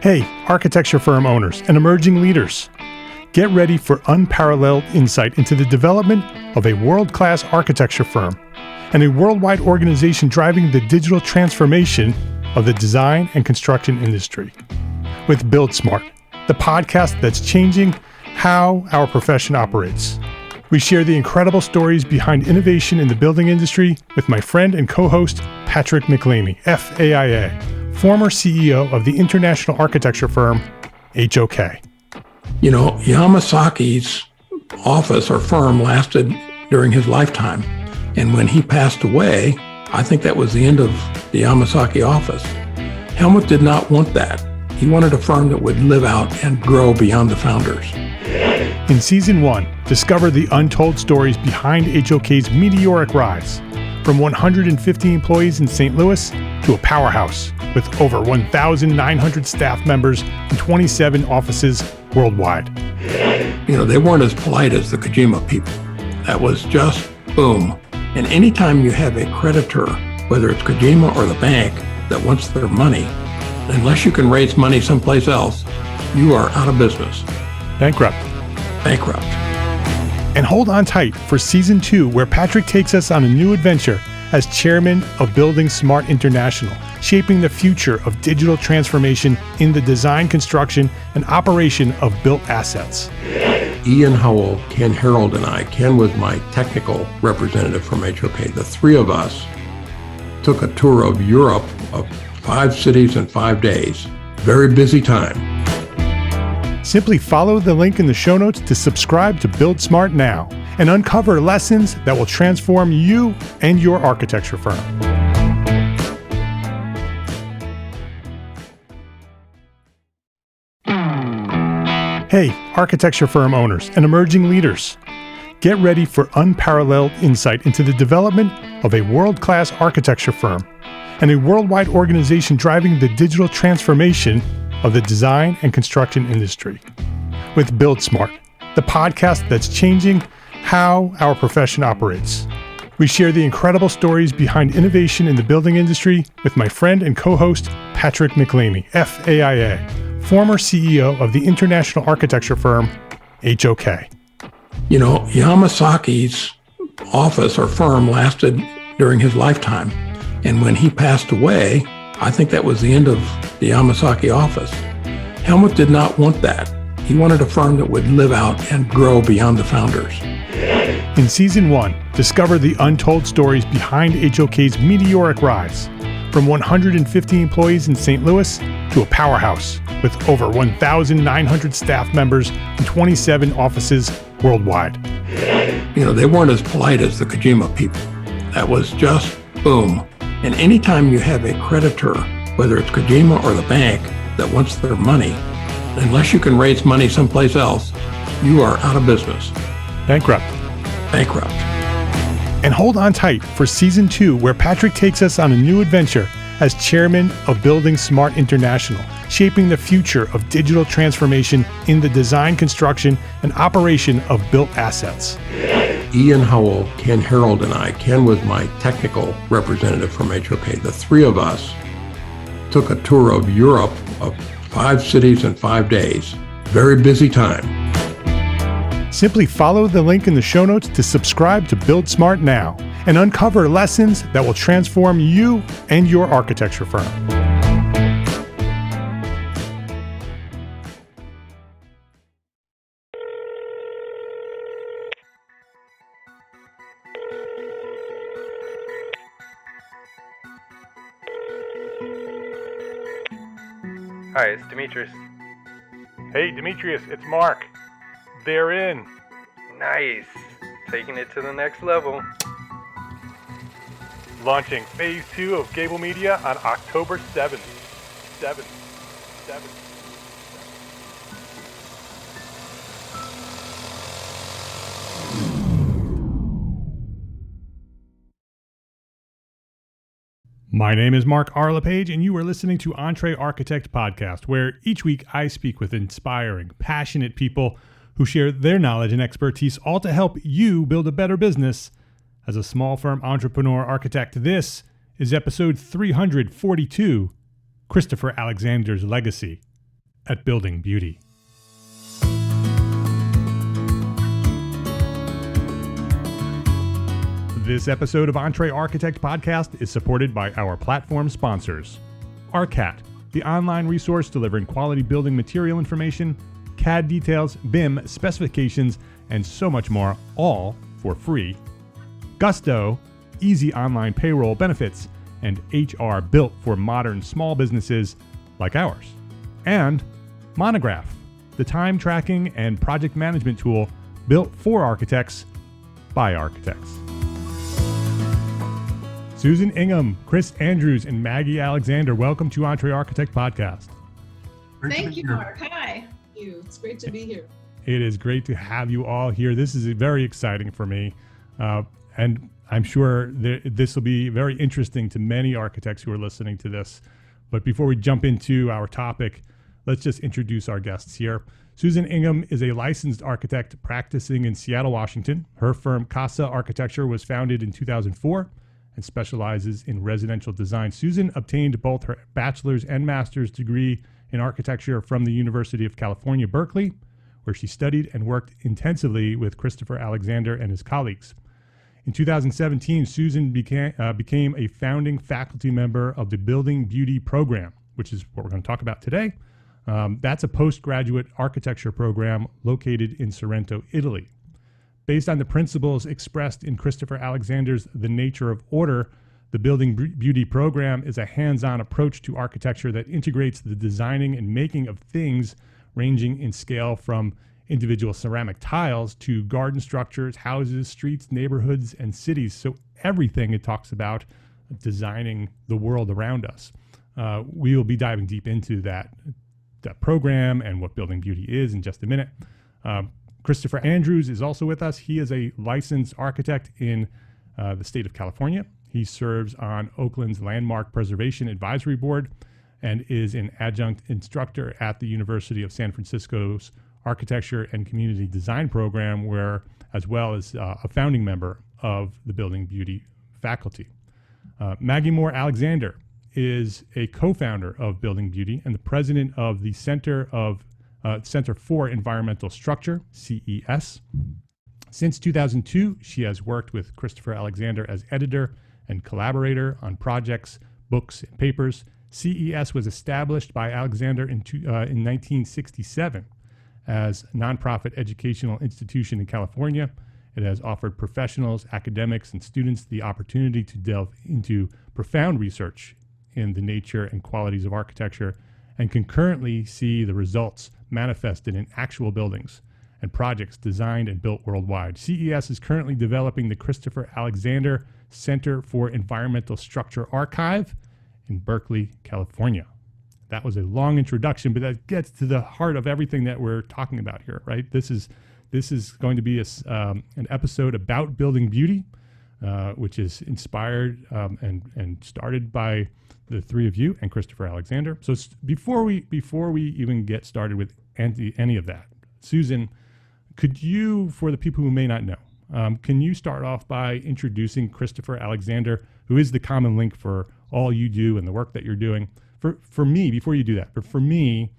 Hey, architecture firm owners and emerging leaders. Get ready for unparalleled insight into the development of a world-class architecture firm and a worldwide organization driving the digital transformation of the design and construction industry. With Build Smart, the podcast that's changing how our profession operates. We share the incredible stories behind innovation in the building industry with my friend and co-host, Patrick McLeamy, FAIA, former CEO of the international architecture firm, HOK. You know, Yamasaki's office or firm lasted during his lifetime. And when he passed away, I think that was the end of the Yamasaki office. Helmut did not want that. He wanted a firm that would live out and grow beyond the founders. In Season 1, discover the untold stories behind HOK's meteoric rise, from 150 employees in St. Louis to a powerhouse with over 1,900 staff members and 27 offices worldwide. You know, they weren't as polite as the Kojima people. That was just boom. And anytime you have a creditor, whether it's Kojima or the bank, that wants their money, unless you can raise money someplace else, you are out of business. Bankrupt. And hold on tight for Season 2, where Patrick takes us on a new adventure as chairman of Building Smart International, shaping the future of digital transformation in the design, construction, and operation of built assets. Ian Howell, Ken Harold, and I, Ken was my technical representative from HOK. The three of us took a tour of Europe of 5 cities in 5 days. Very busy time. Simply follow the link in the show notes to subscribe to Build Smart now and uncover lessons that will transform you and your architecture firm. Hey, architecture firm owners and emerging leaders. Get ready for unparalleled insight into the development of a world-class architecture firm and a worldwide organization driving the digital transformation of the design and construction industry. With Build Smart, the podcast that's changing how our profession operates. We share the incredible stories behind innovation in the building industry with my friend and co-host, Patrick McLeamy, FAIA, former CEO of the international architecture firm, HOK. You know, Yamasaki's office or firm lasted during his lifetime. And when he passed away, I think that was the end of the Yamasaki office. Helmut did not want that. He wanted a firm that would live out and grow beyond the founders. In Season 1, discover the untold stories behind HOK's meteoric rise, from 150 employees in St. Louis to a powerhouse with over 1,900 staff members and 27 offices worldwide. You know, they weren't as polite as the Kojima people. That was just boom. And anytime you have a creditor, whether it's Kojima or the bank, that wants their money, unless you can raise money someplace else, you are out of business. Bankrupt. And hold on tight for Season 2, where Patrick takes us on a new adventure as chairman of Building Smart International, shaping the future of digital transformation in the design, construction, and operation of built assets. Ian Howell, Ken Harold, and I, Ken was my technical representative from HOK. The three of us took a tour of Europe of 5 cities in 5 days. Very busy time. Simply follow the link in the show notes to subscribe to Build Smart now and uncover lessons that will transform you and your architecture firm. Hi, it's Demetrius. Hey, Demetrius, it's Mark. They're in. Nice. Taking it to the next level. Launching Phase 2 of Gābl Media on October 7th. My name is Mark R. LePage, and you are listening to EntreArchitect podcast, where each week I speak with inspiring, passionate people who share their knowledge and expertise, all to help you build a better business as a small firm entrepreneur architect. This is episode 342, Christopher Alexander's Legacy. at Building Beauty. This episode of EntreArchitect podcast is supported by our platform sponsors. ARCAT, the online resource delivering quality building material information, CAD details, BIM specifications, and so much more, all for free. Gusto, easy online payroll benefits, and HR built for modern small businesses like ours. And Monograph, the time tracking and project management tool built for architects by architects. Susan Ingham, Chris Andrews, and Maggie Alexander, welcome to EntreArchitect podcast. Thank you, Mark. Hi. It's great to be here. It is great to have you all here. This is very exciting for me, and I'm sure this will be very interesting to many architects who are listening to this. But before we jump into our topic, let's just introduce our guests here. Susan Ingham is a licensed architect practicing in Seattle, Washington. Her firm, Casa Architecture, was founded in 2004 and specializes in residential design. Susan obtained both her bachelor's and master's degree in architecture from the University of California, Berkeley, where she studied and worked intensively with Christopher Alexander and his colleagues. In 2017, Susan became a founding faculty member of the Building Beauty program, which is what we're going to talk about today. That's a postgraduate architecture program located in Sorrento, Italy. Based on the principles expressed in Christopher Alexander's The Nature of Order, the Building Beauty program is a hands-on approach to architecture that integrates the designing and making of things ranging in scale from individual ceramic tiles to garden structures, houses, streets, neighborhoods, and cities. So everything it talks about designing the world around us. We will be diving deep into that program and what Building Beauty is in just a minute. Christopher Andrews is also with us. He is a licensed architect in the state of California. He serves on Oakland's Landmark Preservation Advisory Board and is an adjunct instructor at the University of San Francisco's Architecture and Community Design program, where as well as a founding member of the Building Beauty faculty. Maggie Alexander is a co-founder of Building Beauty and the president of the Center for Environmental Structure, CES. Since 2002, she has worked with Christopher Alexander as editor and collaborator on projects, books, and papers. CES was established by Alexander in 1967 as a nonprofit educational institution in California. It has offered professionals, academics, and students the opportunity to delve into profound research in the nature and qualities of architecture and can currently see the results manifested in actual buildings and projects designed and built worldwide. CES is currently developing the Christopher Alexander Center for Environmental Structure Archive in Berkeley, California. That was a long introduction, but that gets to the heart of everything that we're talking about here, right? This is going to be an episode about Building Beauty, which is inspired and started by the three of you and Christopher Alexander. So before we even get started with any of that, Susan, could you, for the people who may not know, can you start off by introducing Christopher Alexander, who is the common link for all you do and the work that you're doing? For me, before you do that, but for me,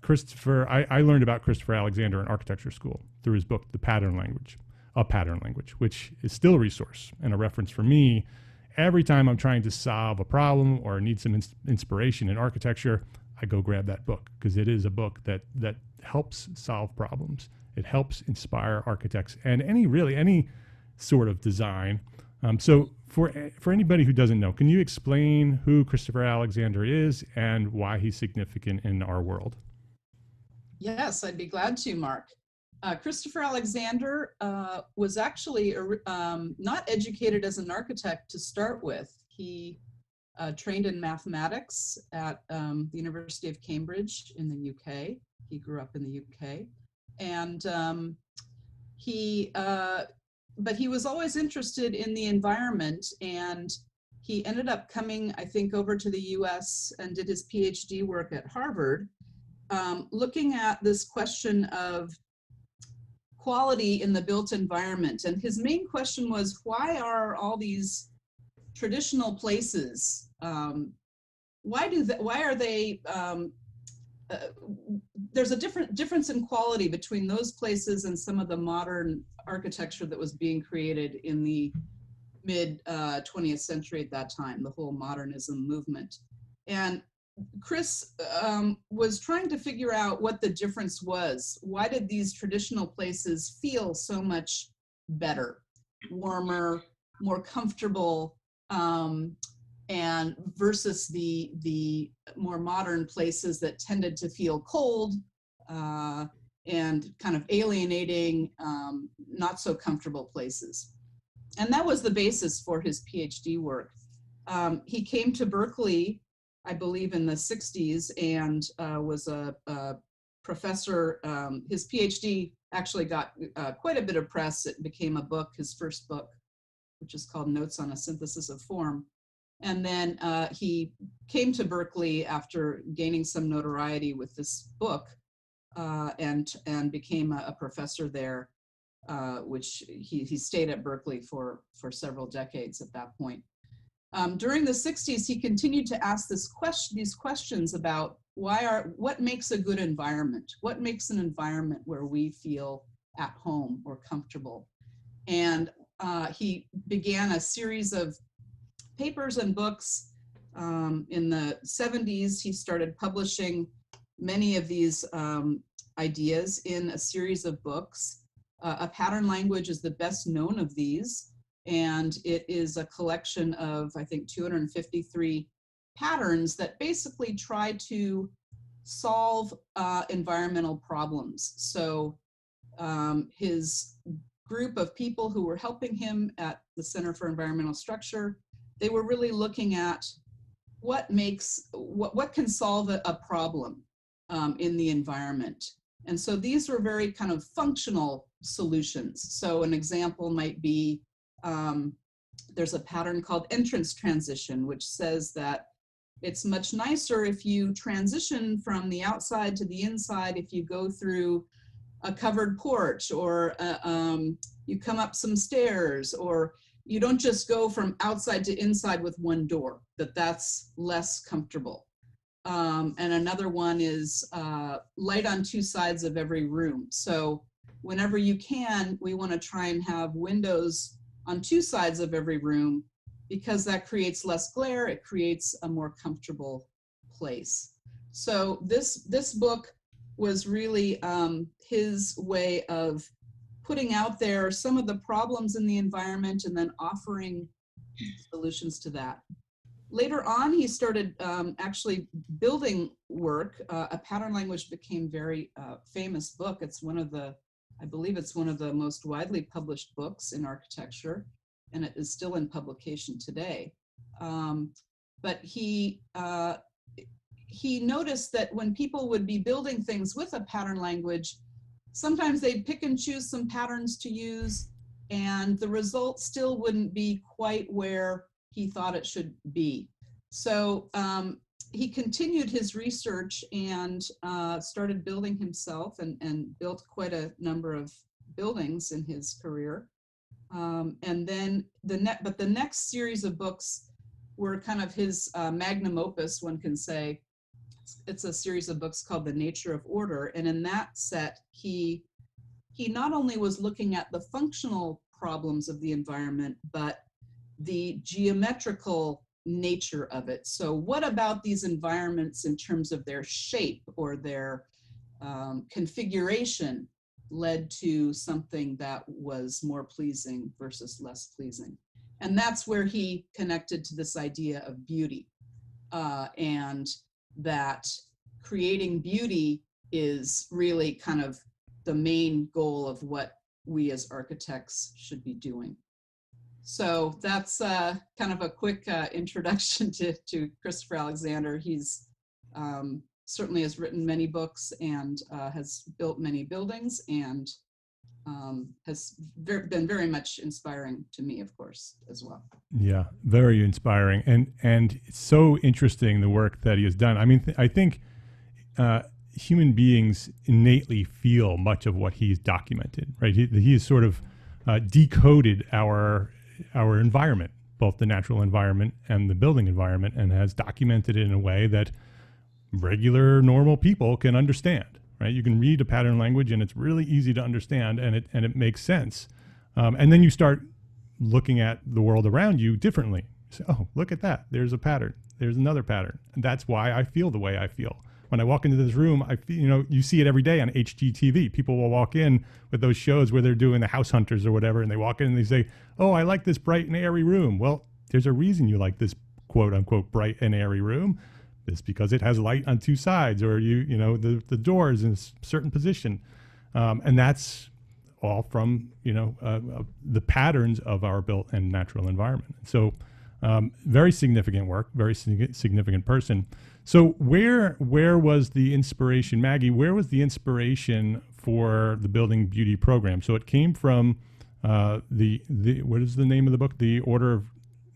Christopher, I learned about Christopher Alexander in architecture school through his book, A Pattern Language, which is still a resource and a reference for me. Every time I'm trying to solve a problem or need some inspiration in architecture, I go grab that book because it is a book that helps solve problems. It helps inspire architects and any sort of design. So for anybody who doesn't know, can you explain who Christopher Alexander is and why he's significant in our world? Yes, I'd be glad to, Mark. Christopher Alexander was actually not educated as an architect to start with. He trained in mathematics at the University of Cambridge in the UK. He grew up in the UK. And but he was always interested in the environment, and he ended up coming, I think, over to the US and did his PhD work at Harvard, looking at this question of quality in the built environment. And his main question was, why are all these traditional places, why are they there's a difference in quality between those places and some of the modern architecture that was being created in the mid 20th century at that time, the whole modernism movement. And Chris was trying to figure out what the difference was. Why did these traditional places feel so much better, warmer, more comfortable, and versus the more modern places that tended to feel cold and kind of alienating, not so comfortable places. And that was the basis for his PhD work. He came to Berkeley, I believe in the 60s, and was a professor. His PhD actually got quite a bit of press. It became a book, his first book, which is called Notes on a Synthesis of Form. And then he came to Berkeley after gaining some notoriety with this book and became a professor there, which he stayed at Berkeley for several decades at that point. During the 60s, he continued to ask these questions about what makes a good environment? What makes an environment where we feel at home or comfortable? And he began a series of papers and books. In the 70s, he started publishing many of these ideas in a series of books. A pattern language is the best known of these, and it is a collection of, I think, 253 patterns that basically try to solve environmental problems. So his group of people who were helping him at the Center for Environmental Structure, they were really looking at what can solve a problem in the environment. And so these were very kind of functional solutions. So an example might be, there's a pattern called entrance transition, which says that it's much nicer if you transition from the outside to the inside, if you go through a covered porch, or you come up some stairs, or you don't just go from outside to inside with one door, that's less comfortable. And another one is light on two sides of every room. So whenever you can, we want to try and have windows on two sides of every room, because that creates less glare, it creates a more comfortable place. So this book was really his way of putting out there some of the problems in the environment and then offering solutions to that. Later on, he started actually building work. A pattern language became very famous book. It's I believe it's one of the most widely published books in architecture, and it is still in publication today. But he noticed that when people would be building things with a pattern language, sometimes they'd pick and choose some patterns to use, and the result still wouldn't be quite where he thought it should be. So he continued his research and started building himself, and built quite a number of buildings in his career. And then the next series of books were kind of his magnum opus, one can say. It's a series of books called The Nature of Order. And in that set, he not only was looking at the functional problems of the environment, but the geometrical nature of it. So what about these environments in terms of their shape or their configuration led to something that was more pleasing versus less pleasing? And that's where he connected to this idea of beauty, and that creating beauty is really kind of the main goal of what we as architects should be doing. So that's kind of a quick introduction to Christopher Alexander. He's certainly has written many books and has built many buildings, and has been very much inspiring to me, of course, as well. Yeah, very inspiring, and it's so interesting, the work that he has done. I mean, I think human beings innately feel much of what he's documented, right? He has sort of decoded our environment, both the natural environment and the building environment, and has documented it in a way that regular, normal people can understand, right? You can read a pattern language and it's really easy to understand, and it makes sense. And then you start looking at the world around you differently. You say, oh, look at that. There's a pattern. There's another pattern. And that's why I feel the way I feel. When I walk into this room, I feel, you see it every day on HGTV. People will walk in with those shows where they're doing the house hunters or whatever, and they walk in and they say, oh, I like this bright and airy room. Well, there's a reason you like this quote unquote bright and airy room. It's because it has light on two sides, or the doors in a certain position. And that's all from, the patterns of our built and natural environment. So very significant work, very significant person. So where was the inspiration, Maggie, where was the inspiration for the Building Beauty program? So it came from the what is the name of the book? The Order of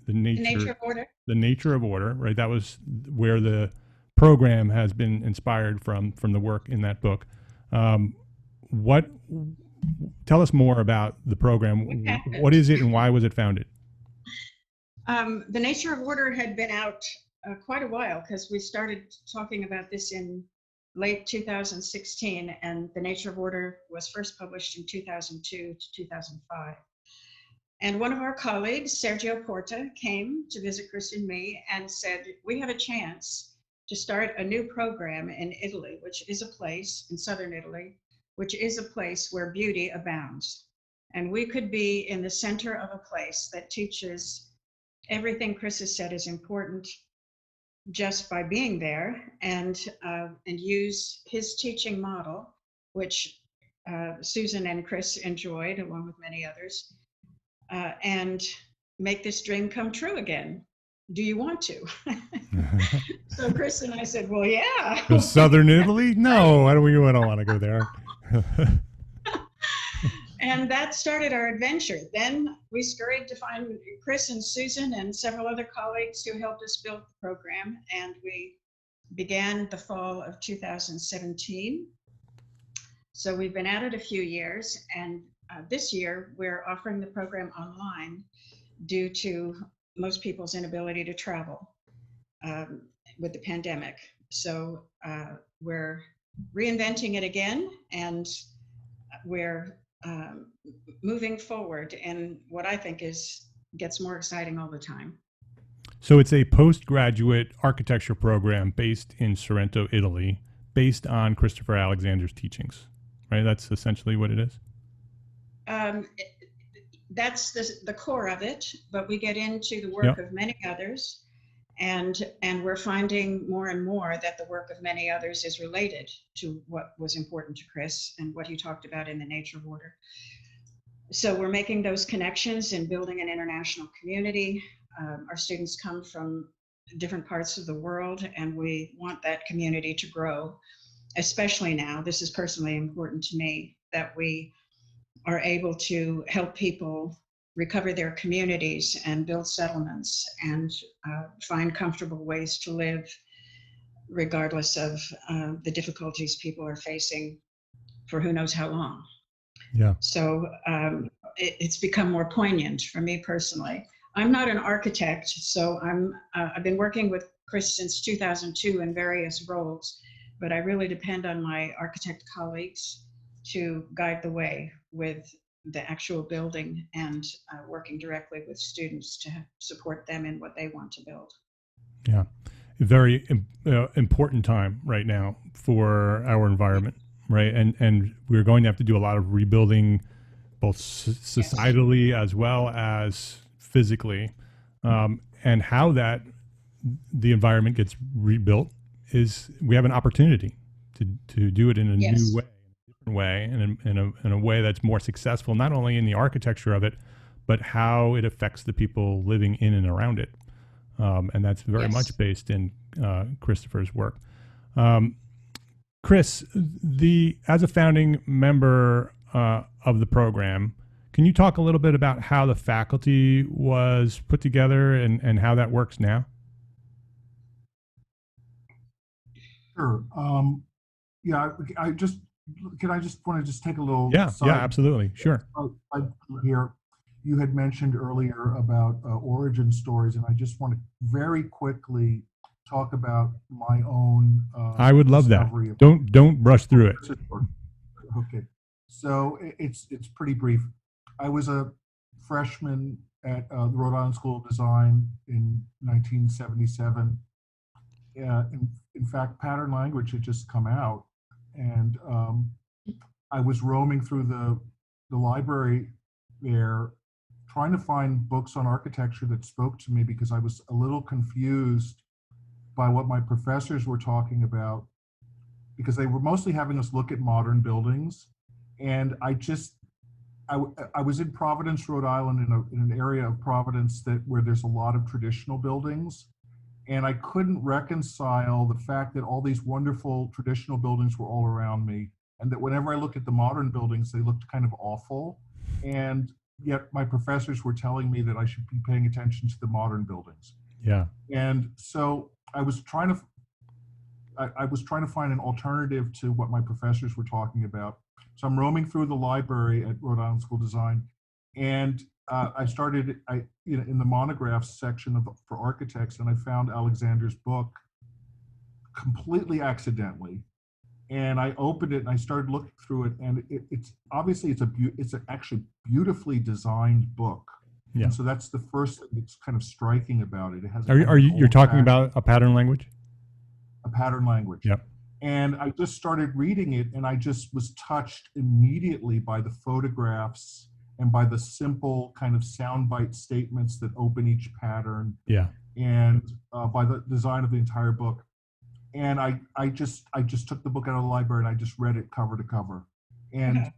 the Nature of Order. The Nature of Order, right? That was where the program has been inspired from the work in that book. Tell us more about the program. What is it and why was it founded? The Nature of Order had been out quite a while, because we started talking about this in late 2016, and The Nature of Order was first published in 2002 to 2005. And one of our colleagues, Sergio Porta, came to visit Chris and me and said, we have a chance to start a new program in Italy, which is a place in southern Italy, which is a place where beauty abounds. And we could be in the center of a place that teaches everything Chris has said is important just by being there, and use his teaching model, which Susan and Chris enjoyed, along with many others, and make this dream come true again. Do you want to? So Chris and I said, well, yeah. To Southern Italy? No, I don't want to go there. And that started our adventure. Then we scurried to find Chris and Susan and several other colleagues who helped us build the program. And we began the fall of 2017. So we've been at it a few years. And this year, we're offering the program online due to most people's inability to travel with the pandemic. So we're reinventing it again, and we're moving forward in what I think gets more exciting all the time. So it's a postgraduate architecture program based in Sorrento, Italy, based on Christopher Alexander's teachings, right? That's essentially what it is? That's the core of it, but we get into the work of many others, and we're finding more and more that the work of many others is related to what was important to Chris and what he talked about in The Nature of Order. So we're making those connections and building an international community. Our students come from different parts of the world, and we want that community to grow, especially now. This is personally important to me, that we are able to help people recover their communities and build settlements and find comfortable ways to live, regardless of the difficulties people are facing for who knows how long. Yeah. So it's become more poignant for me personally. I'm not an architect, so I've been working with Chris since 2002 in various roles, but I really depend on my architect colleagues to guide the way with the actual building and working directly with students to support them in what they want to build. Yeah, very important time right now for our environment, right? And we're going to have to do a lot of rebuilding, both societally as well as physically, and how the environment gets rebuilt is we have an opportunity to do it in a new way, and in a way that's more successful, not only in the architecture of it, but how it affects the people living in and around it. And that's very much based in Christopher's work. Chris, as a founding member of the program, can you talk a little bit about how the faculty was put together and how that works now? Sure. I just want to take a little Yeah, absolutely. Sure. Here, you had mentioned earlier about origin stories, and I just want to very quickly talk about my own I would love that. discovery of Don't brush through it. Okay, so it's pretty brief. I was a freshman at the Rhode Island School of Design in 1977. In fact, pattern language had just come out, and I was roaming through the library there, trying to find books on architecture that spoke to me because I was a little confused by what my professors were talking about, because they were mostly having us look at modern buildings. And I was in Providence, Rhode Island, in an area of Providence where there's a lot of traditional buildings. And I couldn't reconcile the fact that all these wonderful traditional buildings were all around me, and that whenever I looked at the modern buildings, they looked kind of awful. And yet my professors were telling me that I should be paying attention to the modern buildings. Yeah. And so I was trying to find an alternative to what my professors were talking about. So I'm roaming through the library at Rhode Island School of Design, and I started in the monographs section for architects, and I found Alexander's book completely accidentally. And I opened it and I started looking through it, and it's obviously it's actually beautifully designed book. Yeah. And so that's the first thing that's kind of striking about it. It has You're talking about a pattern language? A pattern language. Yep. And I just started reading it, and I just was touched immediately by the photographs and by the simple kind of soundbite statements that open each pattern. Yeah. And by the design of the entire book. And I just took the book out of the library and I just read it cover to cover. And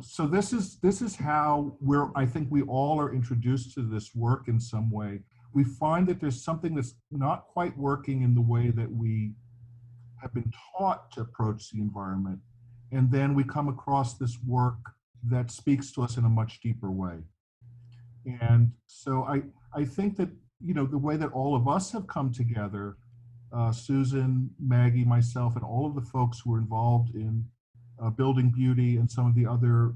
so this is how I think we all are introduced to this work in some way. We find that there's something that's not quite working in the way that we have been taught to approach the environment. And then we come across this work that speaks to us in a much deeper way. And so I think that, the way that all of us have come together, Susan, Maggie, myself, and all of the folks who were involved in Building Beauty and some of the other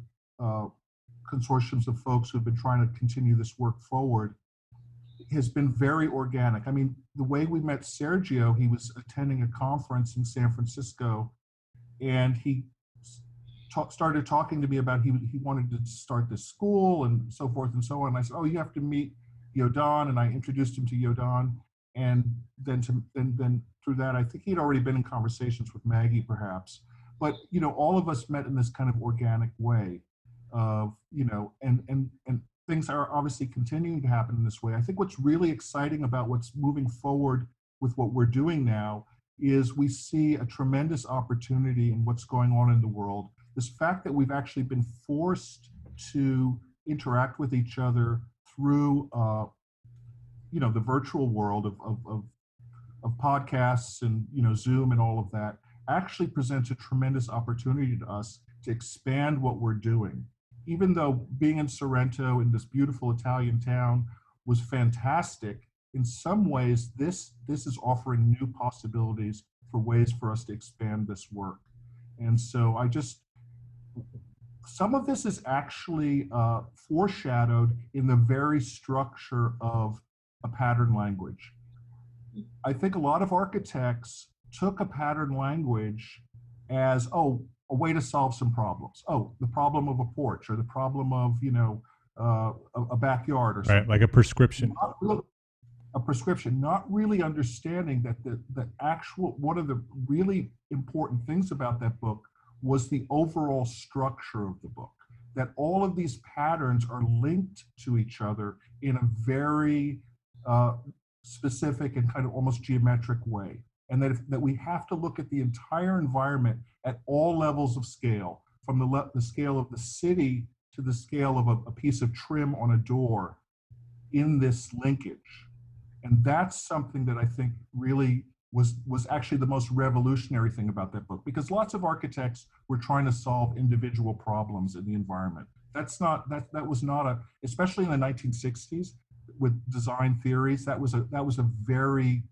consortiums of folks who have been trying to continue this work forward, has been very organic. I mean, the way we met Sergio, he was attending a conference in San Francisco, and he started talking to me about he wanted to start this school and so forth and so on. And I said, oh, you have to meet Yodan, and I introduced him to Yodan. And then through that, I think he'd already been in conversations with Maggie, perhaps. But all of us met in this kind of organic way, of and things are obviously continuing to happen in this way. I think what's really exciting about what's moving forward with what we're doing now is we see a tremendous opportunity in what's going on in the world. This fact that we've actually been forced to interact with each other through the virtual world of podcasts and Zoom and all of that actually presents a tremendous opportunity to us to expand what we're doing. Even though being in Sorrento, in this beautiful Italian town, was fantastic, in some ways this is offering new possibilities for ways for us to expand this work. And so some of this is actually foreshadowed in the very structure of a pattern language. I think a lot of architects took a pattern language as, a way to solve some problems. Oh, the problem of a porch, or the problem of, a backyard or something. Right, like a prescription. A prescription, not really understanding that the actual, one of the really important things about that book was the overall structure of the book. That all of these patterns are linked to each other in a very specific and kind of almost geometric way. And that we have to look at the entire environment at all levels of scale, from the scale of the city to the scale of a piece of trim on a door, in this linkage. And that's something that I think really was actually the most revolutionary thing about that book, because lots of architects were trying to solve individual problems in the environment. That was not especially in the 1960s, with design theories, that was a very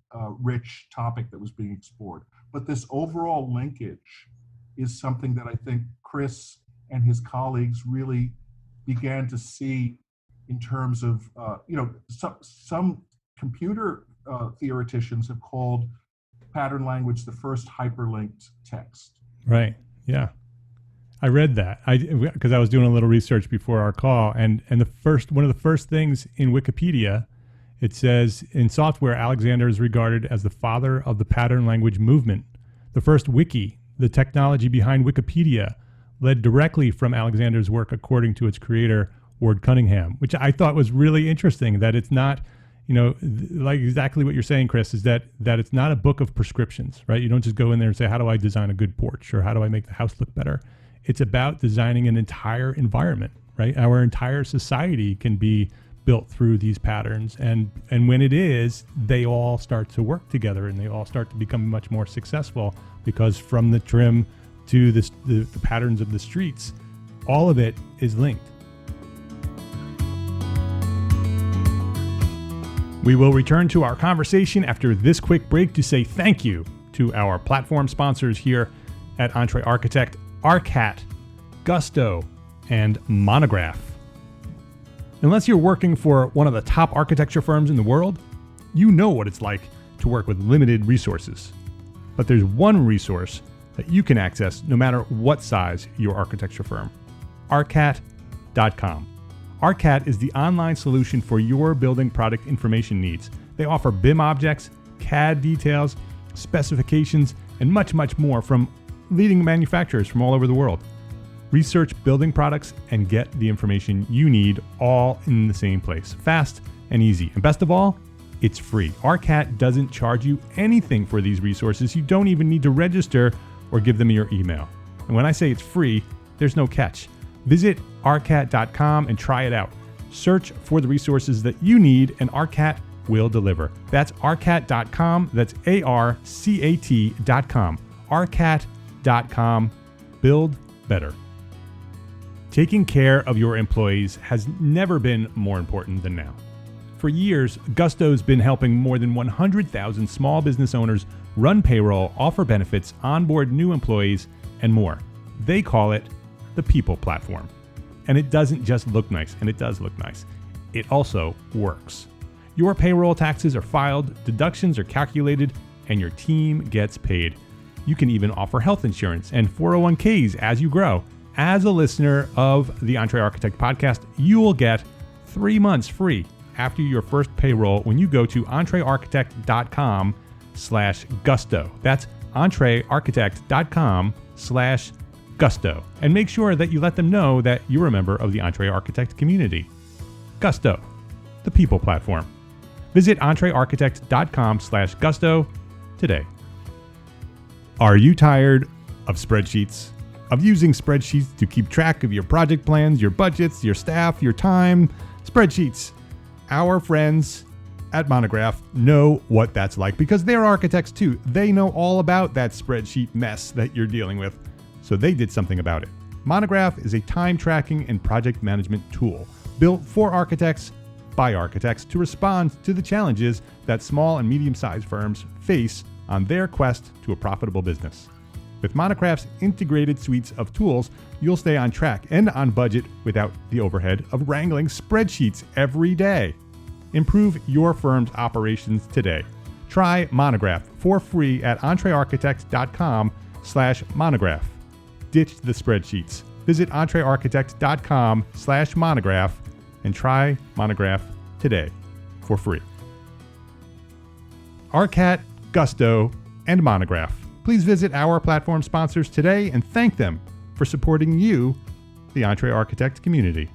rich topic that was being explored. But this overall linkage is something that I think Chris and his colleagues really began to see in terms of some computer theoreticians have called pattern language the first hyperlinked text. Right. Yeah. I read that because I was doing a little research before our call, and one of the first things in Wikipedia, it says in software, Alexander is regarded as the father of the pattern language movement. The first wiki, the technology behind Wikipedia, led directly from Alexander's work, according to its creator, Ward Cunningham, which I thought was really interesting. That it's not, like exactly what you're saying, Chris, is that it's not a book of prescriptions, right? You don't just go in there and say, how do I design a good porch, or how do I make the house look better? It's about designing an entire environment, right? Our entire society can be built through these patterns. And when it is, they all start to work together and they all start to become much more successful, because from the trim to the patterns of the streets, all of it is linked. We will return to our conversation after this quick break to say thank you to our platform sponsors here at EntreArchitect: ARCAT, Gusto, and Monograph. Unless you're working for one of the top architecture firms in the world, you know what it's like to work with limited resources. But there's one resource that you can access no matter what size your architecture firm: ARCAT.com. ARCAT is the online solution for your building product information needs. They offer BIM objects, CAD details, specifications, and much, much more from leading manufacturers from all over the world. Research building products and get the information you need all in the same place, fast and easy. And best of all, it's free. ARCAT doesn't charge you anything for these resources. You don't even need to register or give them your email. And when I say it's free, there's no catch. Visit arcat.com and try it out. Search for the resources that you need, and ARCAT will deliver. That's arcat.com. That's ARCAT.com. arcat.com. Build better. Taking care of your employees has never been more important than now. For years, Gusto's been helping more than 100,000 small business owners run payroll, offer benefits, onboard new employees, and more. They call it the People Platform. And it doesn't just look nice, and it does look nice. It also works. Your payroll taxes are filed, deductions are calculated, and your team gets paid. You can even offer health insurance and 401ks as you grow. As a listener of the EntreArchitect podcast, you will get 3 months free after your first payroll when you go to EntreArchitect.com/gusto. That's EntreArchitect.com/gusto. And make sure that you let them know that you're a member of the EntreArchitect community. Gusto, the People Platform. Visit EntreArchitect.com/gusto today. Are you tired of spreadsheets? Of using spreadsheets to keep track of your project plans, your budgets, your staff, your time? Spreadsheets. Our friends at Monograph know what that's like because they're architects too. They know all about that spreadsheet mess that you're dealing with. So they did something about it. Monograph is a time tracking and project management tool built for architects by architects to respond to the challenges that small and medium-sized firms face on their quest to a profitable business. With Monograph's integrated suites of tools, you'll stay on track and on budget without the overhead of wrangling spreadsheets every day. Improve your firm's operations today. Try Monograph for free at EntreArchitect.com/monograph. Ditch the spreadsheets. Visit EntreArchitect.com/monograph and try Monograph today for free. ARCAT, Gusto, and Monograph. Please visit our platform sponsors today and thank them for supporting you, the EntreArchitect community.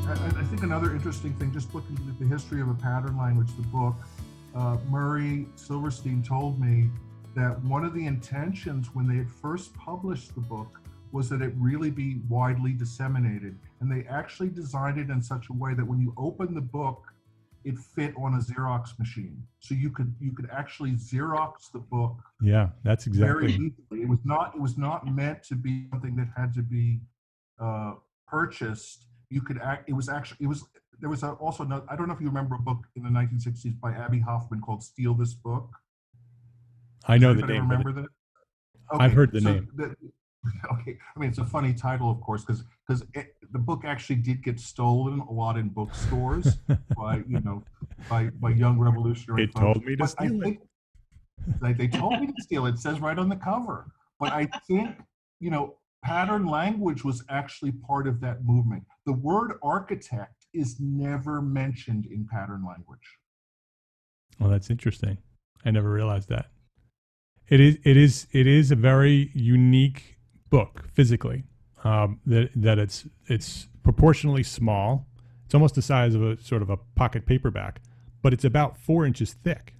I think another interesting thing, just looking at the history of a pattern language, the book, Murray Silverstein told me that one of the intentions when they had first published the book was that it really be widely disseminated. And they actually designed it in such a way that when you open the book, it fit on a Xerox machine. So you could actually Xerox the book. Yeah, that's exactly. Very easily. It was not meant to be something that had to be purchased. You could there was also no, I don't know if you remember a book in the 1960s by Abby Hoffman called Steal This Book. I know the name. Remember that? Okay, I've heard the name. Okay, I mean, it's a funny title, of course, because the book actually did get stolen a lot in bookstores by, by young revolutionary It folks. told me to But I steal it. think they told me to steal it. It says right on the cover. But I think, pattern language was actually part of that movement. The word architect is never mentioned in pattern language. Well, that's interesting. I never realized that. It is a very unique book physically. That it's proportionally small. It's almost the size of a sort of a pocket paperback, but it's about 4 inches thick,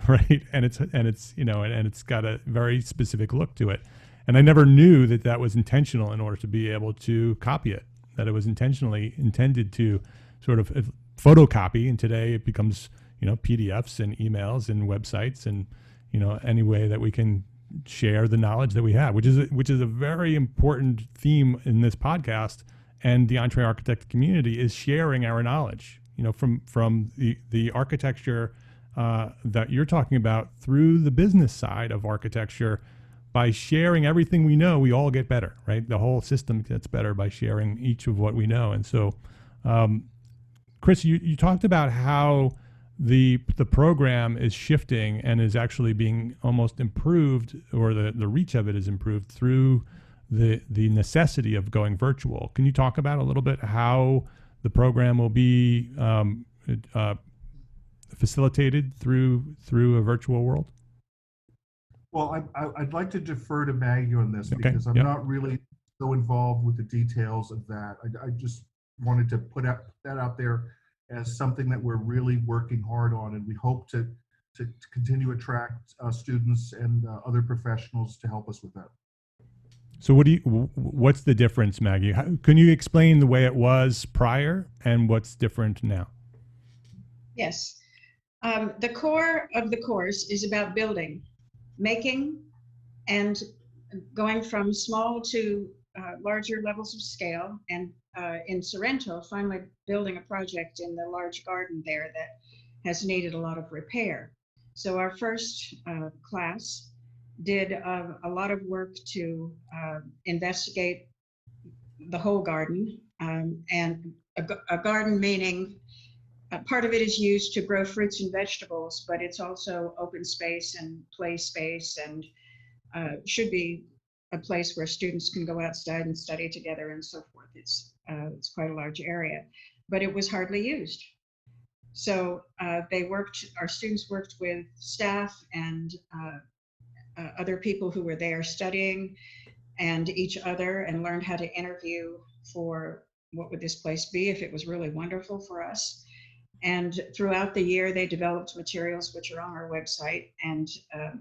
right? And it's got a very specific look to it. And I never knew that was intentional in order to be able to copy it. That it was intentionally intended to sort of photocopy, and today it becomes PDFs and emails and websites and any way that we can share the knowledge that we have, which is a very important theme in this podcast, and the EntreArchitect community is sharing our knowledge, from the architecture that you're talking about through the business side of architecture. By sharing everything we know, we all get better, right? The whole system gets better by sharing each of what we know. And so, Chris, you talked about how the program is shifting and is actually being almost improved, or the reach of it is improved through the necessity of going virtual. Can you talk about a little bit how the program will be facilitated through a virtual world? Well, I'd like to defer to Maggie on this, Okay. because I'm not really so involved with the details of that. I just wanted to put that out there as something that we're really working hard on, and we hope to continue to attract students and other professionals to help us with that. So what's the difference, Maggie? Can you explain the way it was prior and what's different now? Yes. The core of the course is about building, making, and going from small to larger levels of scale. And in Sorrento, finally building a project in the large garden there that has needed a lot of repair. So our first class did a lot of work to investigate the whole garden, and a garden meaning part of it is used to grow fruits and vegetables, but it's also open space and play space, and should be a place where students can go outside and study together and so forth. It's quite a large area, but it was hardly used. So our students worked with staff and other people who were there studying, and each other, and learned how to interview for what would this place be if it was really wonderful for us. And throughout the year, they developed materials which are on our website. And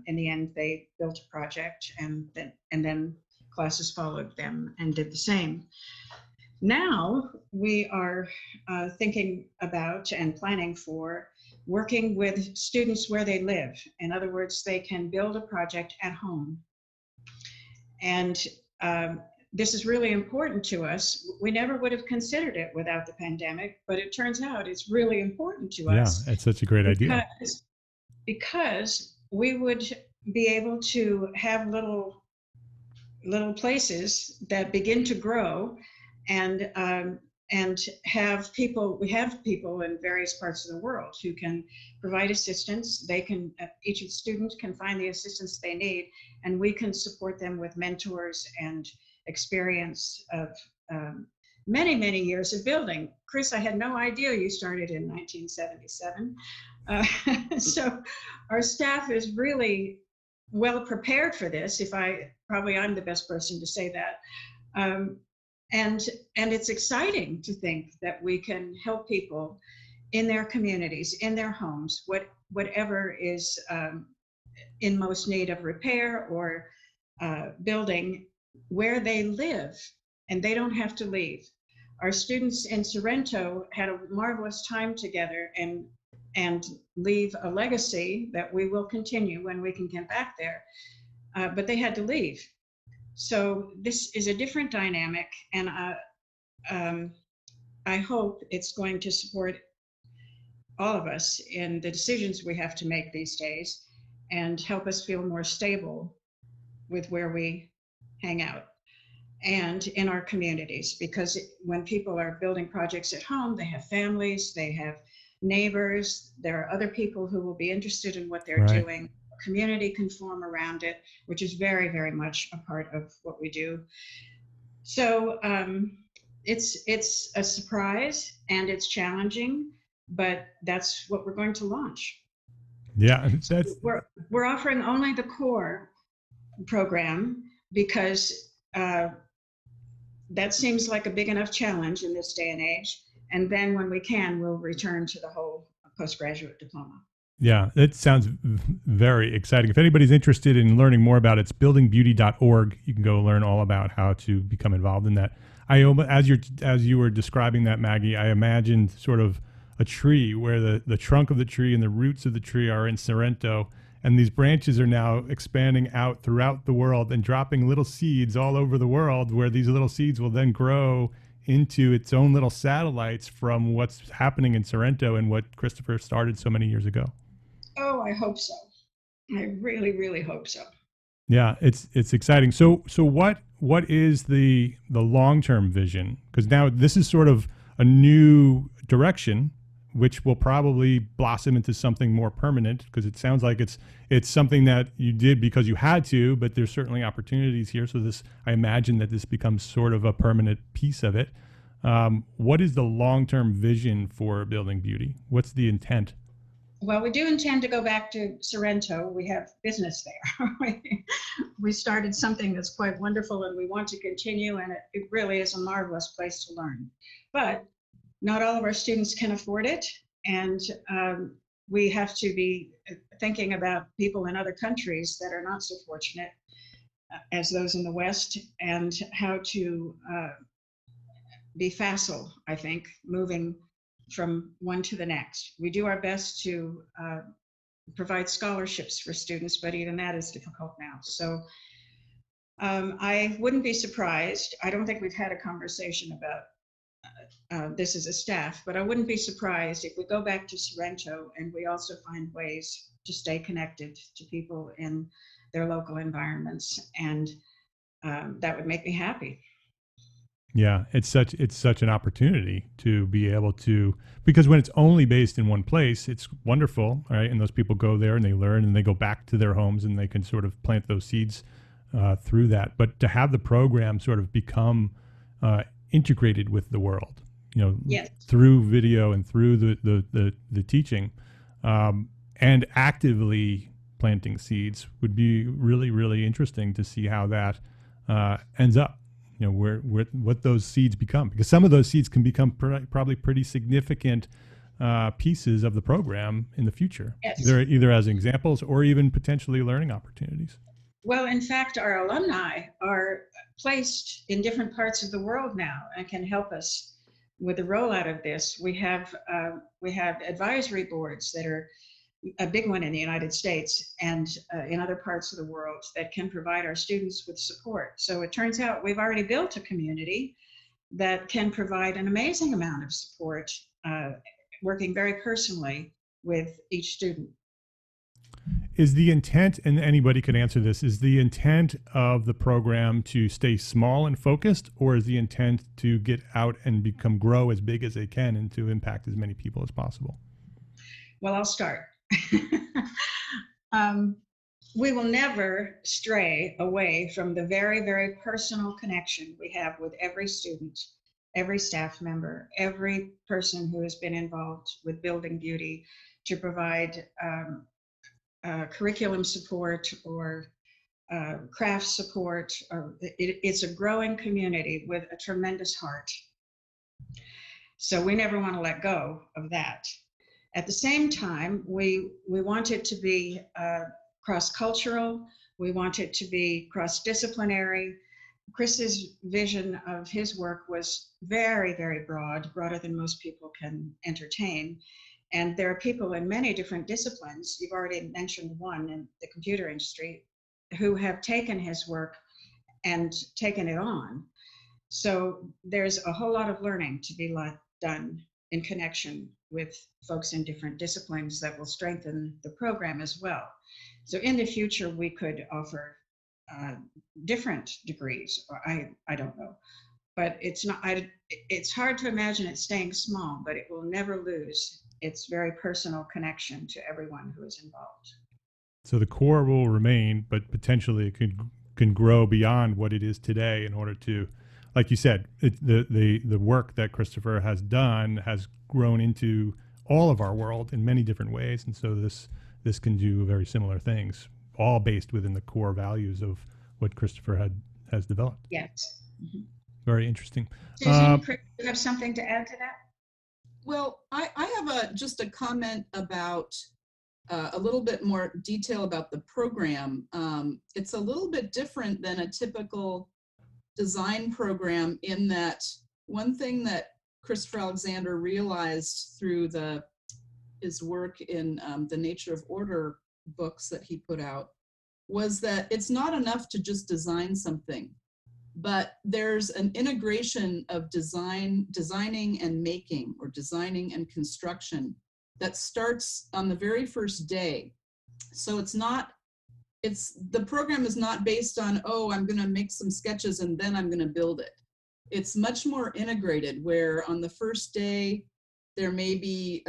in the end, they built a project, and then classes followed them and did the same. Now we are thinking about and planning for working with students where they live. In other words, they can build a project at home. And this is really important to us. We never would have considered it without the pandemic, but it turns out it's really important to us. Yeah, it's such a great idea. Because we would be able to have little places that begin to grow, and have people. We have people in various parts of the world who can provide assistance. They can, each of the students can find the assistance they need, and we can support them with mentors and experience of many, many years of building. Chris, I had no idea you started in 1977. So our staff is really well prepared for this. I'm the best person to say that. And it's exciting to think that we can help people in their communities, in their homes, whatever is in most need of repair or building, where they live, and they don't have to leave. Our students in Sorrento had a marvelous time together and leave a legacy that we will continue when we can get back there, but they had to leave. So this is a different dynamic, and I hope it's going to support all of us in the decisions we have to make these days, and help us feel more stable with where we hang out and in our communities, because when people are building projects at home, they have families, they have neighbors, there are other people who will be interested in what they're Right. doing. A community can form around it, which is very, very much a part of what we do. So it's a surprise and it's challenging, but that's what we're going to launch. Yeah, that's We're offering only the core program because that seems like a big enough challenge in this day and age. And then when we can, we'll return to the whole postgraduate diploma. Yeah, that sounds very exciting. If anybody's interested in learning more about it, it's buildingbeauty.org. You can go learn all about how to become involved in that. As you were describing that, Maggie, I imagined sort of a tree where the trunk of the tree and the roots of the tree are in Sorrento, and these branches are now expanding out throughout the world and dropping little seeds all over the world, where these little seeds will then grow into its own little satellites from what's happening in Sorrento and what Christopher started so many years ago. Oh, I hope so. I really, really hope so. Yeah, it's exciting. So what is the long-term vision? Because now this is sort of a new direction, which will probably blossom into something more permanent, because it sounds like it's something that you did because you had to, but there's certainly opportunities here. So I imagine that this becomes sort of a permanent piece of it. What is the long-term vision for Building Beauty? What's the intent? Well, we do intend to go back to Sorrento. We have business there. We started something that's quite wonderful and we want to continue, and it really is a marvelous place to learn. But not all of our students can afford it, and we have to be thinking about people in other countries that are not so fortunate as those in the West, and how to be facile, I think, moving from one to the next. We do our best to provide scholarships for students, but even that is difficult now. So I wouldn't be surprised. I don't think we've had a conversation about this as a staff, but I wouldn't be surprised if we go back to Sorrento and we also find ways to stay connected to people in their local environments, and that would make me happy. Yeah, it's such an opportunity to be able to, because when it's only based in one place, it's wonderful, right? And those people go there and they learn and they go back to their homes and they can sort of plant those seeds through that. But to have the program sort of become integrated with the world, Yes. through video and through the teaching, and actively planting seeds would be really, really interesting to see how that ends up. What those seeds become, because some of those seeds can become probably pretty significant pieces of the program in the future. Yes. Either as examples or even potentially learning opportunities. Well, in fact, our alumni are placed in different parts of the world now and can help us with the rollout of this. We have advisory boards that are a big one in the United States and in other parts of the world that can provide our students with support. So it turns out we've already built a community that can provide an amazing amount of support, working very personally with each student. Is the intent, and anybody can answer this, is the intent of the program to stay small and focused, or is the intent to get out and grow as big as they can and to impact as many people as possible? Well, I'll start. We will never stray away from the very, very personal connection we have with every student, every staff member, every person who has been involved with Building Beauty to provide curriculum support or craft support. It's a growing community with a tremendous heart. So we never want to let go of that. At the same time, we want it to be cross-cultural. We want it to be cross-disciplinary. Chris's vision of his work was very, very broader than most people can entertain. And there are people in many different disciplines, you've already mentioned one in the computer industry, who have taken his work and taken it on. So there's a whole lot of learning to be done in connection with folks in different disciplines that will strengthen the program as well. So in the future, we could offer different degrees, or I don't know. But it's not, it's hard to imagine it staying small, but it will never lose its very personal connection to everyone who is involved. So the core will remain, but potentially it can grow beyond what it is today in order to, like you said, the work that Christopher has done has grown into all of our world in many different ways. And so this can do very similar things, all based within the core values of what Christopher has developed. Yes. Mm-hmm. Very interesting. Susan, Chris, do you have something to add to that? Well, I have just a comment about a little bit more detail about the program. It's a little bit different than a typical design program in that one thing that Christopher Alexander realized through his work in the Nature of Order books that he put out was that it's not enough to just design something, but there's an integration of designing and making, or designing and construction, that starts on the very first day. So the program is not based on, oh, I'm going to make some sketches and then I'm going to build it. It's much more integrated, where on the first day there may be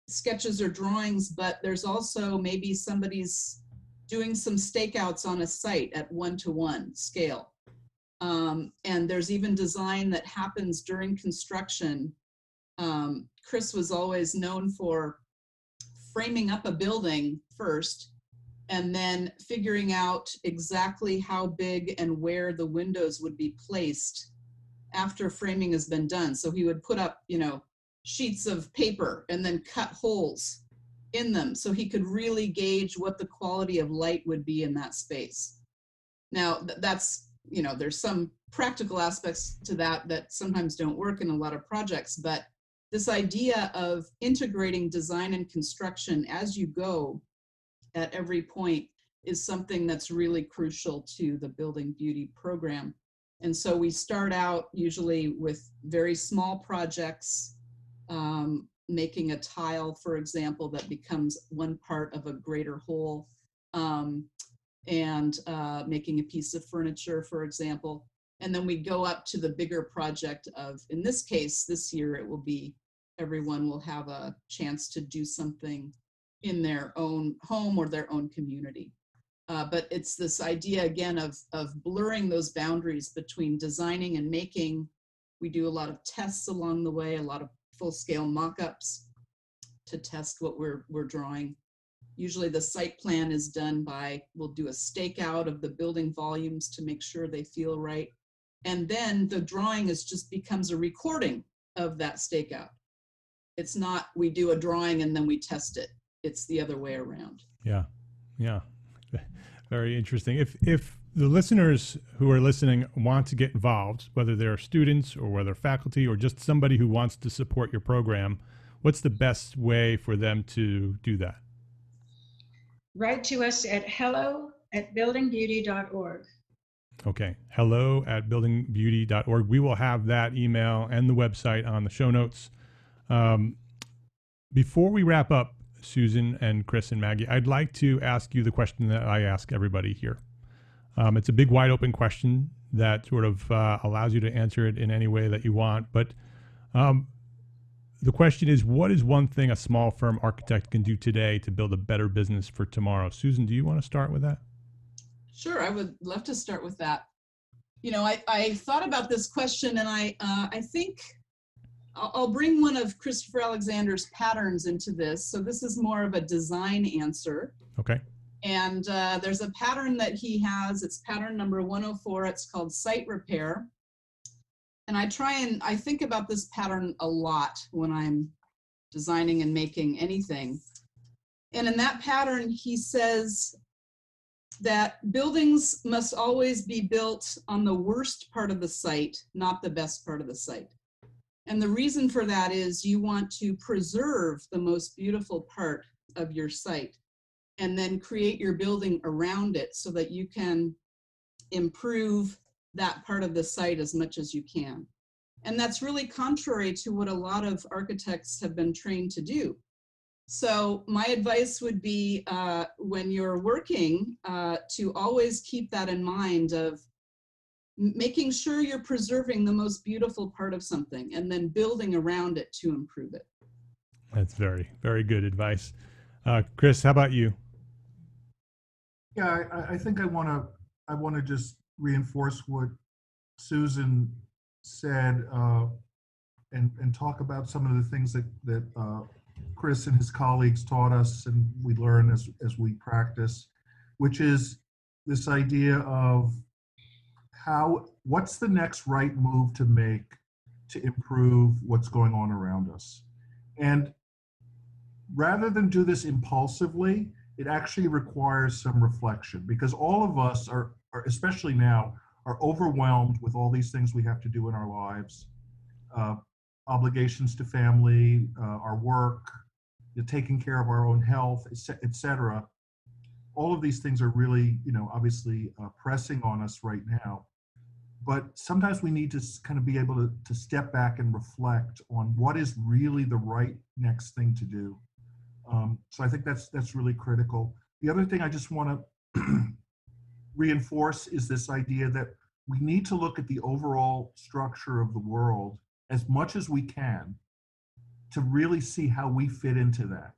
sketches or drawings, but there's also maybe somebody's doing some stakeouts on a site at 1-to-1 scale. And there's even design that happens during construction. Chris was always known for framing up a building first and then figuring out exactly how big and where the windows would be placed after framing has been done. So he would put up, sheets of paper and then cut holes in them so he could really gauge what the quality of light would be in that space. Now that's, there's some practical aspects to that sometimes don't work in a lot of projects, but this idea of integrating design and construction as you go at every point is something that's really crucial to the Building Beauty program. And so we start out usually with very small projects, making a tile, for example, that becomes one part of a greater whole, and making a piece of furniture, for example. And then we go up to the bigger project of, in this case, this year, it will be everyone will have a chance to do something in their own home or their own community. But it's this idea, again, of blurring those boundaries between designing and making. We do a lot of tests along the way, a lot of full-scale mock-ups to test what we're drawing. Usually the site plan is done by, we'll do a stakeout of the building volumes to make sure they feel right. And then the drawing just becomes a recording of that stakeout. It's not, we do a drawing and then we test it. It's the other way around. Yeah. Very interesting. If the listeners who are listening want to get involved, whether they're students or whether faculty or just somebody who wants to support your program, what's the best way for them to do that? Write to us at hello@buildingbeauty.org. Okay, hello@buildingbeauty.org. We will have that email and the website on the show notes. Before we wrap up, Susan and Chris and Maggie, I'd like to ask you the question that I ask everybody here. It's a big, wide open question that sort of allows you to answer it in any way that you want. But the question is, what is one thing a small firm architect can do today to build a better business for tomorrow? Susan, do you want to start with that? Sure, I would love to start with that. I thought about this question, and I think I'll bring one of Christopher Alexander's patterns into this. So this is more of a design answer. Okay. And there's a pattern that he has. It's pattern number 104. It's called site repair. And I think about this pattern a lot when I'm designing and making anything. And in that pattern, he says that buildings must always be built on the worst part of the site, not the best part of the site. And the reason for that is you want to preserve the most beautiful part of your site and then create your building around it so that you can improve that part of the site as much as you can. And that's really contrary to what a lot of architects have been trained to do. So my advice would be when you're working to always keep that in mind of making sure you're preserving the most beautiful part of something and then building around it to improve it. That's very, very good advice. Chris, how about you? Yeah, I think I want to just reinforce what Susan said and talk about some of the things that Chris and his colleagues taught us and we learn as we practice, which is this idea of what's the next right move to make to improve what's going on around us. And rather than do this impulsively, it actually requires some reflection, because all of us are especially now, are overwhelmed with all these things we have to do in our lives, obligations to family, our work, taking care of our own health, etc. All of these things are really, obviously pressing on us right now. But sometimes we need to kind of be able to step back and reflect on what is really the right next thing to do. So I think that's really critical. The other thing I just want to reinforce is this idea that we need to look at the overall structure of the world as much as we can to really see how we fit into that.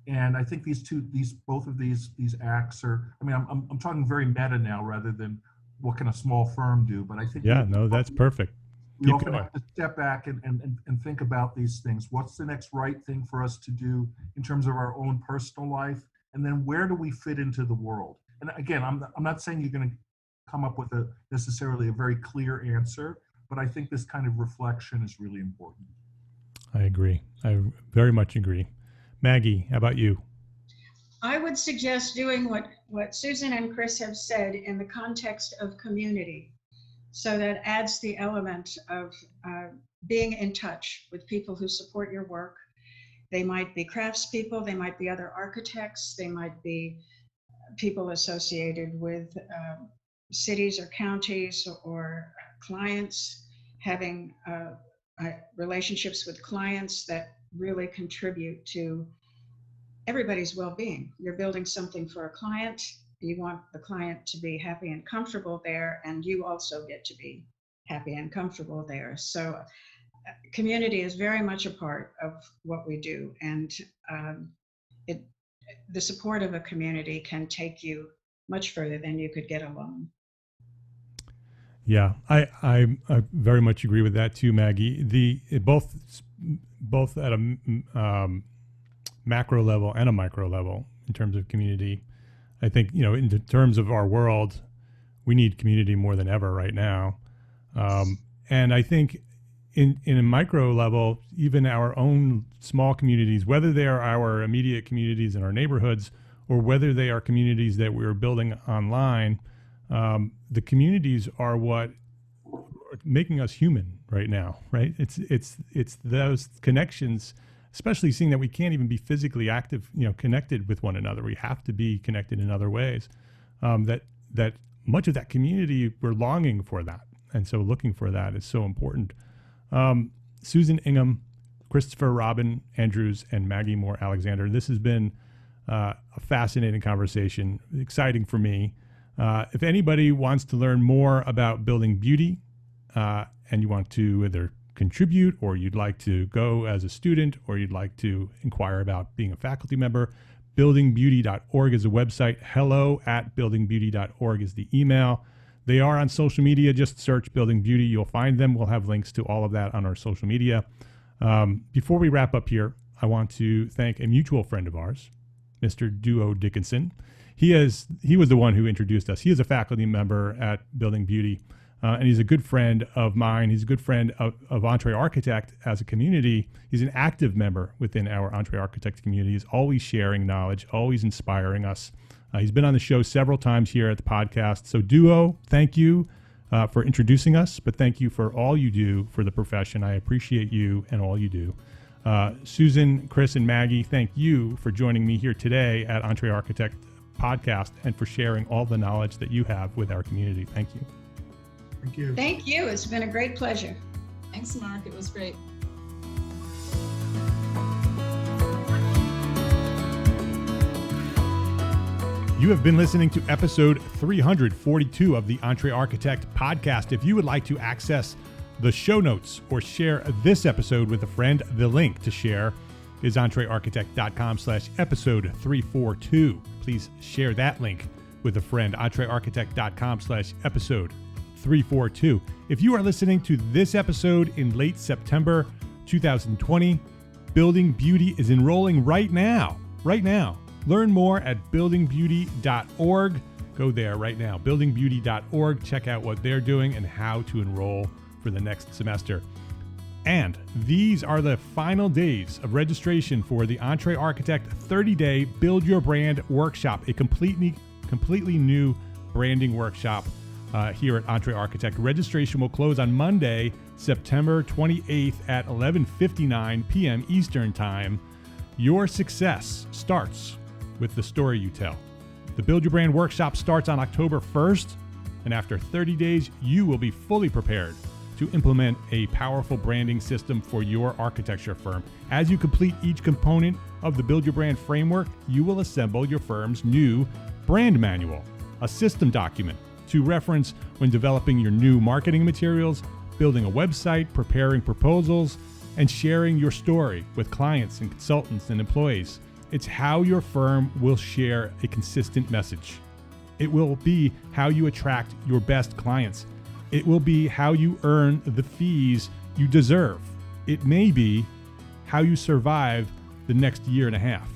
And I think both of these acts are, I'm talking very meta now rather than what can a small firm do, but I think that's perfect. We often have to step back and think about these things. What's the next right thing for us to do in terms of our own personal life? And then where do we fit into the world? And again, I'm not saying you're going to come up with necessarily a very clear answer, but I think this kind of reflection is really important. I agree. I very much agree. Maggie, how about you? I would suggest doing what Susan and Chris have said in the context of community. So that adds the element of being in touch with people who support your work. They might be craftspeople, they might be other architects, they might be people associated with cities or counties or clients, having relationships with clients that really contribute to everybody's well-being. You're building something for a client. You want the client to be happy and comfortable there, and you also get to be happy and comfortable there. So community is very much a part of what we do, and the support of a community can take you much further than you could get alone. Yeah, I very much agree with that too, Maggie. Both at a macro level and a micro level in terms of community. I think, in terms of our world, we need community more than ever right now. And I think in a micro level, even our own small communities, whether they are our immediate communities in our neighborhoods or whether they are communities that we're building online, the communities are what are making us human right now, right? It's those connections, especially seeing that we can't even be physically active, connected with one another. We have to be connected in other ways. That much of that community, we're longing for that. And so looking for that is so important. Susan Ingham, Christopher Robin Andrews, and Maggie Moore Alexander. This has been a fascinating conversation, exciting for me. If anybody wants to learn more about building beauty and you want to either contribute, or you'd like to go as a student, or you'd like to inquire about being a faculty member, buildingbeauty.org is a website. hello@buildingbeauty.org is the email. They are on social media. Just search Building Beauty. You'll find them. We'll have links to all of that on our social media. Before we wrap up here, I want to thank a mutual friend of ours, Mr. Duo Dickinson. He was the one who introduced us. He is a faculty member at Building Beauty. And he's a good friend of mine. He's a good friend of EntreArchitect as a community. He's an active member within our EntreArchitect community. He's always sharing knowledge, always inspiring us. He's been on the show several times here at the podcast. So Duo, thank you for introducing us, but thank you for all you do for the profession. I appreciate you and all you do. Susan, Chris, and Maggie, thank you for joining me here today at EntreArchitect podcast and for sharing all the knowledge that you have with our community. Thank you. Thank you. Thank you. It's been a great pleasure. Thanks, Mark. It was great. You have been listening to episode 342 of the EntreArchitect podcast. If you would like to access the show notes or share this episode with a friend, the link to share is EntreArchitect.com/episode 342. Please share that link with a friend, EntreArchitect.com/episode 342. If you are listening to this episode in late September 2020, Building Beauty is enrolling right now. Learn more at buildingbeauty.org. Go there right now, buildingbeauty.org. Check out what they're doing and how to enroll for the next semester. And these are the final days of registration for the EntreArchitect 30-day Build Your Brand Workshop, a completely new branding workshop here at EntreArchitect. Registration will close on Monday, September 28th at 11:59 p.m. Eastern Time. Your success starts with the story you tell. The Build Your Brand Workshop starts on October 1st, and after 30 days, you will be fully prepared to implement a powerful branding system for your architecture firm. As you complete each component of the Build Your Brand framework, you will assemble your firm's new brand manual, a system document to reference when developing your new marketing materials, building a website, preparing proposals, and sharing your story with clients and consultants and employees. It's how your firm will share a consistent message. It will be how you attract your best clients. It will be how you earn the fees you deserve. It may be how you survive the next year and a half.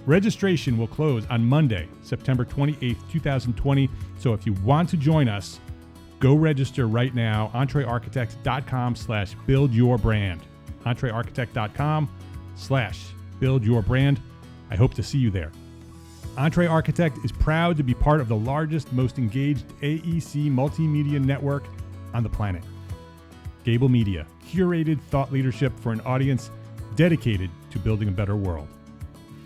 Registration will close on Monday, September 28th, 2020. So if you want to join us, go register right now, EntreArchitect.com/buildyourbrand. EntreArchitect.com/buildyourbrand. I hope to see you there. EntreArchitect is proud to be part of the largest, most engaged AEC multimedia network on the planet. Gābl Media, curated thought leadership for an audience dedicated to building a better world.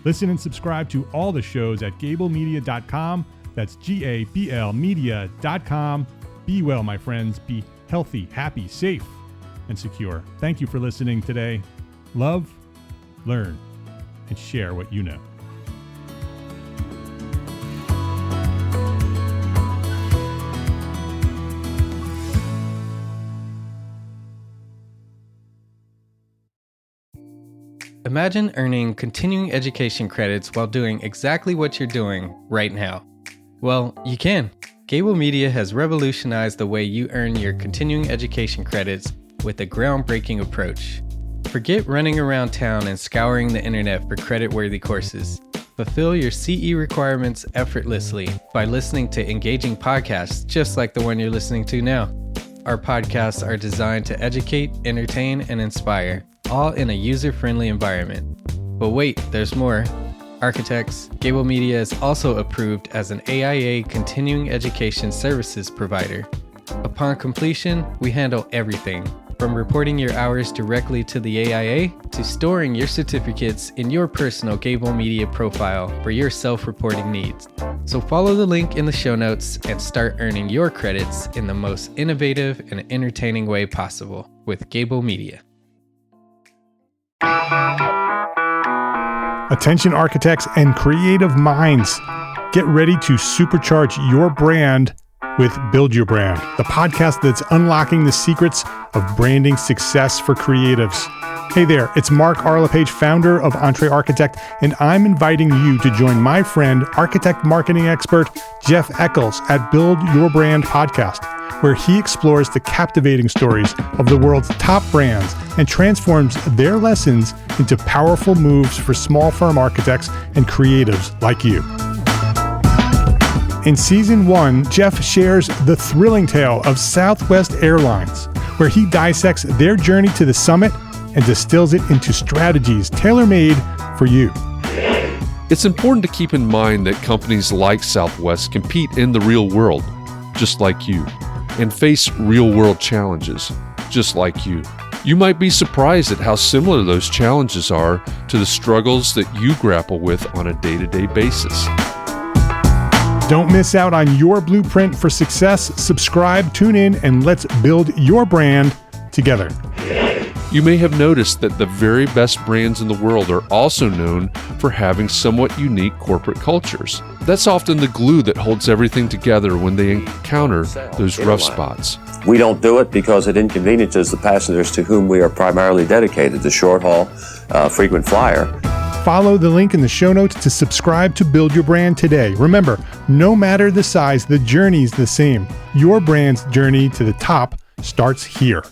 Listen and subscribe to all the shows at GāblMedia.com. That's GABL Media.com. Be well, my friends. Be healthy, happy, safe, and secure. Thank you for listening today. Love, learn, and share what you know. Imagine earning continuing education credits while doing exactly what you're doing right now. Well, you can. Gābl Media has revolutionized the way you earn your continuing education credits with a groundbreaking approach. Forget running around town and scouring the internet for credit-worthy courses. Fulfill your CE requirements effortlessly by listening to engaging podcasts just like the one you're listening to now. Our podcasts are designed to educate, entertain, and inspire, all in a user-friendly environment. But wait, there's more. Architects, Gābl Media is also approved as an AIA continuing education services provider. Upon completion, we handle everything, from reporting your hours directly to the AIA to storing your certificates in your personal Gābl Media profile for your self-reporting needs. So follow the link in the show notes and start earning your credits in the most innovative and entertaining way possible with Gābl Media. Attention architects and creative minds, get ready to supercharge your brand with Build Your Brand, the podcast that's unlocking the secrets of branding success for creatives. Hey there, it's Mark Arlepage, founder of EntreArchitect, and I'm inviting you to join my friend, architect marketing expert Jeff Eccles at Build Your Brand podcast, where he explores the captivating stories of the world's top brands and transforms their lessons into powerful moves for small firm architects and creatives like you. In Season 1, Jeff shares the thrilling tale of Southwest Airlines, where he dissects their journey to the summit and distills it into strategies tailor-made for you. It's important to keep in mind that companies like Southwest compete in the real world, just like you, and face real-world challenges, just like you. You might be surprised at how similar those challenges are to the struggles that you grapple with on a day-to-day basis. Don't miss out on your blueprint for success. Subscribe, tune in, and let's build your brand together. You may have noticed that the very best brands in the world are also known for having somewhat unique corporate cultures. That's often the glue that holds everything together when they encounter those rough spots. We don't do it because it inconveniences the passengers to whom we are primarily dedicated, the short haul, frequent flyer. Follow the link in the show notes to subscribe to Build Your Brand today. Remember, no matter the size, the journey's the same. Your brand's journey to the top starts here.